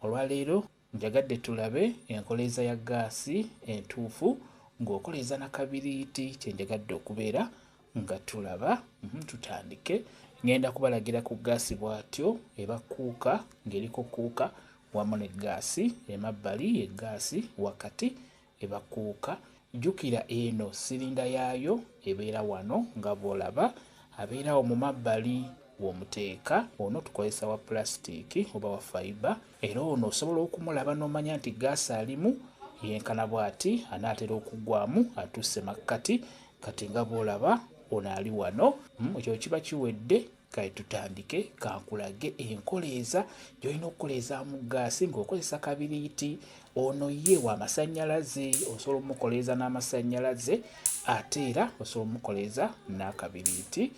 Olwaleero njagadde tulabe enkoleeza ya gaasi entuufu ng'okoleeza na kabiriiti kye njagadde okubeera nga tulaba. Tutandike. Ngenda kubalagira ku gaasi bw'atyo eba kuuka ng'eriko kuuka wamu ne gaasi emabbali egaasi wakati eba kuuka. Jjukira eno sirinda yaayo ebeera wano nga bw'olaba abeerawo mu mabbali w'omuteeka. Ono tukozesa wa pulasitika oba wa fiber, era ono osobola okumulaba n'omanya nti gaasi alimu yenkana bw'ati anaatera okuggwamu atuuse makkati. Kati nga bw'olaba ono ali wano. Ekyo kiba kiwedde. Kale tutandike. Kankulage enkoleeza gy'olina okukoleezaamu gaasi ng'okozesa kabiriiti. Ono ye wa masannyalaze, osobola omukoleeza n'amasannyalaze ate era osobola omukoleeza n'akabiriiti.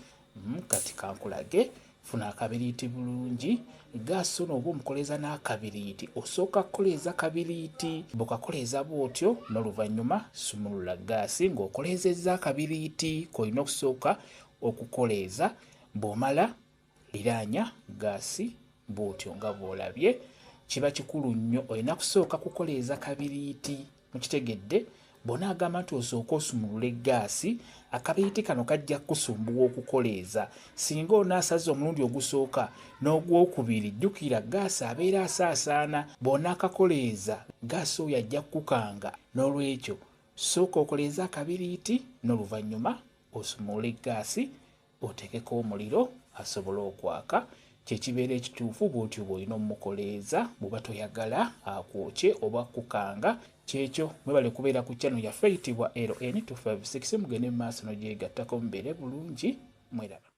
Kati kankulage. Funa akabiriiti bulungi. Gaasi ono oba omukoleeza n'akabiriiti osooka kukoleeza kabiriiti. Bw'okakoleeza bw'otyo n'oluvannyuma sumulula gaasi ng'okoleezezza akabiriiti k'olina okusooka okukoleeza. Bw'omala liraanya gaasi bw'otyo nga bw'olabye. Kiba kikulu nnyo, olina kusooka kukoleeza kabiriiti. Mukitegedde? Bw'onaagamba nti osooka osumulula eggaasi, akabiriiti kano kajja kusumbuwa okukoleeza. Singa onaasaza omulundi ogusooka n'ogwokubiri, jjukira gaasi abeera asaasaana. Bw'onaakakoleeza gaasi oyo ajja kukanga. N'olwekyo sooka okoleeza akabiriiti n'oluvannyuma osumulule eggaasi oteekeko omuliro asobole okwaka. Kyekibeera ekituufu bw'otyo bw'olina omukoleeza bw'oba toyagala akwokye oba kukanga. Kyekyo mwebale kubeera ku channel yaffe eyitibwa LN256. Mugende mu maaso n'ogyegattako mubeere bulungi. Mweraba.